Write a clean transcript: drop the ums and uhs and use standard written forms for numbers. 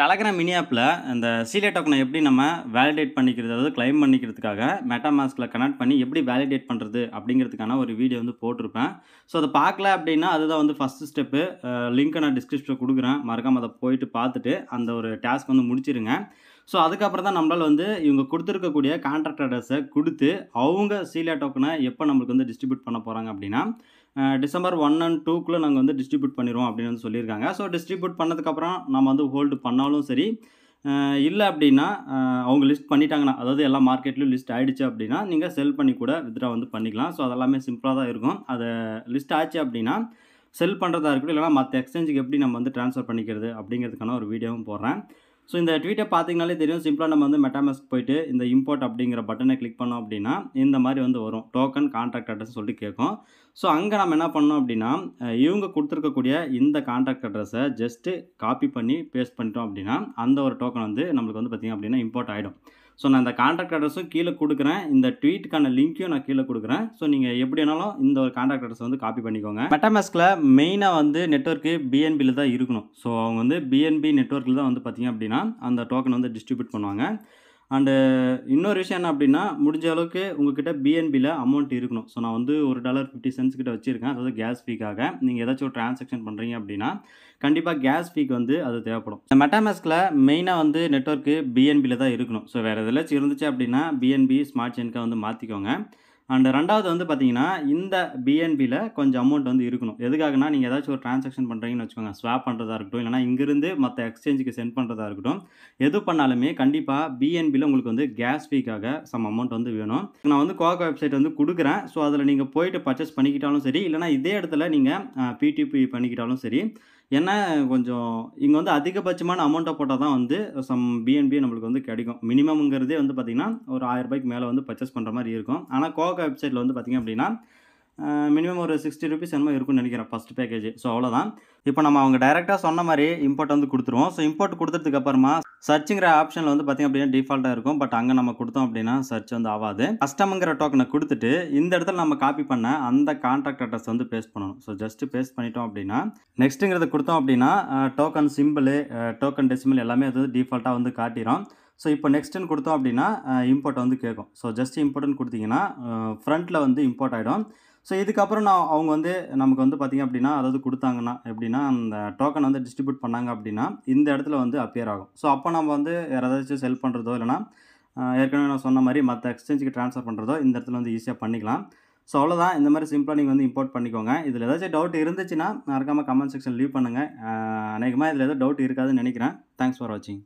Telegram mini ஆப்பில் இந்த cilia டோக்கனை எப்படி நம்ம வேலிடேட் பண்ணிக்கிறது, அதாவது கிளைம் பண்ணிக்கிறதுக்காக மெட்டாமாஸ்கில் கனெக்ட் பண்ணி எப்படி வேலிடேட் பண்ணுறது அப்படிங்கிறதுக்கான ஒரு வீடியோ வந்து போட்டிருப்பேன். ஸோ அதை பார்க்கல அப்படின்னா அதுதான் வந்து ஃபஸ்ட்டு ஸ்டெப்பு. லிங்க்கை நான் டிஸ்கிரிப்ஷனில் கொடுக்குறேன், மறக்காமல் அதை போயிட்டு பார்த்துட்டு அந்த ஒரு டாஸ்க் வந்து முடிச்சிருங்க. ஸோ அதுக்கப்புறம் தான் நம்மளால் வந்து இவங்க கொடுத்துருக்கக்கூடிய கான்ட்ராக்ட் அட்ரஸை கொடுத்து அவங்க சீலியா டோக்கனை எப்போ நம்மளுக்கு வந்து டிஸ்ட்ரிபியூட் பண்ண போகிறாங்க அப்படின்னா டிசம்பர் 1 and 2க்குள்ளே நாங்கள் வந்து டிஸ்ட்ரிபியூட் பண்ணிடுவோம் அப்படின்னு வந்து சொல்லியிருக்காங்க. ஸோ டிஸ்ட்ரிபியூட் பண்ணதுக்கப்புறம் நம்ம வந்து ஹோல்டு பண்ணாலும் சரி, இல்லை அப்படின்னா அவங்க லிஸ்ட் பண்ணிட்டாங்கன்னா, அதாவது எல்லா மார்க்கெட்லையும் லிஸ்ட் ஆகிடுச்சு அப்படின்னா நீங்கள் செல் பண்ணி கூட வித்ட்ரா வந்து பண்ணிக்கலாம். ஸோ அதெல்லாமே சிம்பிளாக தான் இருக்கும். அதை லிஸ்ட் ஆச்சு அப்படின்னா செல் பண்ணுறதா இருக்கட்டும், இல்லைனா மற்ற எக்ஸ்சேஞ்சுக்கு எப்படி நம்ம வந்து ட்ரான்ஸ்ஃபர் பண்ணிக்கிறது அப்படிங்கிறதுக்கான ஒரு வீடியோவும் போடுறேன். ஸோ இந்த ட்வீட்டை பார்த்தீங்கனாலே தெரியும். சிம்பிளாக நம்ம வந்து மெட்டாமாஸ்க் போயிட்டு இந்த இம்போர்ட் அப்படிங்கிற பட்டனை கிளிக் பண்ணோம் அப்படின்னா இந்த மாதிரி வந்து வரும். டோக்கன் கான்ட்ராக்ட் அட்ரஸ் சொல்லிட்டு கேட்கும். ஸோ அங்கே நம்ம என்ன பண்ணோம் அப்படின்னா இவங்க கொடுத்துருக்கக்கூடிய இந்த கான்ட்ராக்ட் அட்ரஸை ஜஸ்ட்டு காப்பி பண்ணி பேஸ்ட் பண்ணிட்டோம் அப்படின்னா அந்த ஒரு டோக்கன் வந்து நம்மளுக்கு வந்து பார்த்திங்க அப்படின்னா இம்போர்ட் ஆகிடும். ஸோ நான் இந்த கான்ட்ராக்ட் அட்ரஸும் கீழே கொடுக்குறேன், இந்த ட்வீட்டுக்கான லிங்க்கையும் நான் கீழே கொடுக்குறேன். ஸோ நீங்கள் எப்படி வேணாலும் இந்த ஒரு கான்ட்ராக்ட் அட்ரஸ் வந்து காப்பி பண்ணிக்கோங்க. மெட்டாமாஸ்கில் மெயினாக வந்து நெட்வொர்க்கு பிஎன்பியில் தான் இருக்கணும். ஸோ அவங்க வந்து பிஎன்பி நெட்வொர்க்கில் தான் வந்து பார்த்திங்க அப்படின்னா அந்த டோக்கன் வந்து டிஸ்ட்ரிபியூட் பண்ணுவாங்க. அண்டு இன்னொரு விஷயம் என்ன அப்படின்னா, முடிஞ்ச அளவுக்கு உங்கள்கிட்ட பிஎன்பியில் அமௌண்ட் இருக்கணும். ஸோ நான் வந்து $1.50 கிட்ட வச்சுருக்கேன், அதாவது கேஸ் ஃபீக்காக. நீங்கள் ஏதாச்சும் ஒரு ட்ரான்சாக்ஷன் பண்ணுறீங்க அப்படின்னா கண்டிப்பாக கேஸ் ஃபீக்கு வந்து அது தேவைப்படும். இந்த மெட்டாமாஸ்கில் மெயினாக வந்து நெட்வொர்க்கு பிஎன்பியில் தான் இருக்கணும். ஸோ வேறு எதாச்சும் இருந்துச்சு அப்படின்னா பிஎன்பி ஸ்மார்ட் செயினுக்காக வந்து மாற்றிக்கோங்க. அண்ட் ரெண்டாவது வந்து பார்த்தீங்கன்னா, இந்த பிஎன்பியில் கொஞ்சம் அமௌண்ட் வந்து இருக்கணும். எதுக்காகனா, நீங்கள் ஏதாச்சும் ஒரு ட்ரான்சாக்ஷன் பண்ணுறீங்கன்னு வச்சுக்கோங்க, ஸ்வாப் பண்ணுறதா இருக்கட்டும், இல்லைனா இங்கிருந்து மற்ற எக்ஸ்சேஞ்சுக்கு சென்ட் பண்ணுறதா இருக்கட்டும், எது பண்ணாலுமே கண்டிப்பாக பிஎன்பியில் உங்களுக்கு வந்து கேஸ் ஃபீக்காக சம் அமௌண்ட் வந்து வேணும். நான் வந்து கோகோ வெப்சைட் வந்து கொடுக்குறேன். ஸோ அதில் நீங்கள் போயிட்டு பர்ச்சேஸ் பண்ணிக்கிட்டாலும் சரி, இல்லைனா இதே இடத்துல நீங்கள் பிடிபி பண்ணிக்கிட்டாலும் சரி. ஏன்னா கொஞ்சம் இங்கே வந்து அதிகபட்சமான அமௌண்ட்டை போட்டால் தான் வந்து சம் பிஎன்பி நம்மளுக்கு வந்து கிடைக்கும். மினிமம்ங்கிறதே வந்து பார்த்திங்கன்னா ஒரு ₹1000 மேலே வந்து பர்ச்சேஸ் பண்ணுற மாதிரி இருக்கும். ஆனால் கோகோ வெப்சைட்டில் வந்து பார்த்திங்க அப்படின்னா மினிமம் ஒரு ₹60 என்னமோ இருக்குன்னு நினைக்கிறேன் ஃபஸ்ட் பேக்கேஜ். ஸோ அவ்வளோதான். இப்போ நம்ம அவங்க டைரெக்டாக சொன்ன மாதிரி இம்போர்ட் வந்து கொடுத்துருவோம். ஸோ இம்போர்ட் கொடுத்ததுக்கு அப்புறமா சர்ச்சுங்கிற ஆப்ஷனில் வந்து பார்த்திங்க அப்படின்னா டிஃபால்ட்டாக இருக்கும். பட் அங்கே நம்ம கொடுத்தோம் அப்படின்னா சர்ச் வந்து ஆகாது. கஸ்டம்ங்கிற டோக்கனை கொடுத்துட்டு இந்த இடத்துல நம்ம காப்பி பண்ண அந்த கான்ட்ராக்ட் அட்ரஸ் வந்து பேஸ்ட் பண்ணணும். ஸோ ஜஸ்ட்டு பேஸ்ட் பண்ணிட்டோம் அப்படின்னா நெக்ஸ்ட்டுங்கிறத கொடுத்தோம் அப்படின்னா டோக்கன் சிம்பிள், டோக்கன் டெசிமல் எல்லாமே அது டிஃபால்ட்டாக வந்து காட்டிடும். ஸோ இப்போ நெக்ஸ்ட்டுன்னு கொடுத்தோம் அப்படின்னா இம்போர்ட் வந்து கேட்கும். ஸோ ஜஸ்ட் இம்போர்ட்னு கொடுத்தீங்கன்னா ஃப்ரண்ட்டில் வந்து இம்போர்ட் ஆகிடும். ஸோ இதுக்கப்புறம் அவங்க வந்து நமக்கு வந்து பார்த்திங்க அப்படின்னா அதாவது கொடுத்தாங்கன்னா எப்படின்னா அந்த டோக்கன் வந்து டிஸ்ட்ரிபியூட் பண்ணாங்க அப்படின்னா இந்த இடத்துல வந்து அப்பியர் ஆகும். ஸோ அப்போ நம்ம வந்து யாராச்சும் செல் பண்ணுறதோ இல்லைனா ஏற்கனவே நான் சொன்ன மாதிரி மற்ற எக்ஸ்சேஞ்சுக்கு ட்ரான்ஸ்ஃபர் பண்ணுறதோ இந்த இடத்துல வந்து ஈஸியாக பண்ணிக்கலாம். ஸோ அவ்வளோதான். இந்த மாதிரி சிம்பிளாக நீங்கள் வந்து இம்போர்ட் பண்ணிக்கோங்க. இதில் ஏதாச்சும் டவுட் இருந்துச்சுன்னா மறக்காமல் கமெண்ட் செக்ஷன் லீவ் பண்ணுங்கள். அநேகமாக இதில் எதுவும் டவுட் இருக்காதுன்னு நினைக்கிறேன். தேங்க்ஸ் ஃபார் வாட்சிங்.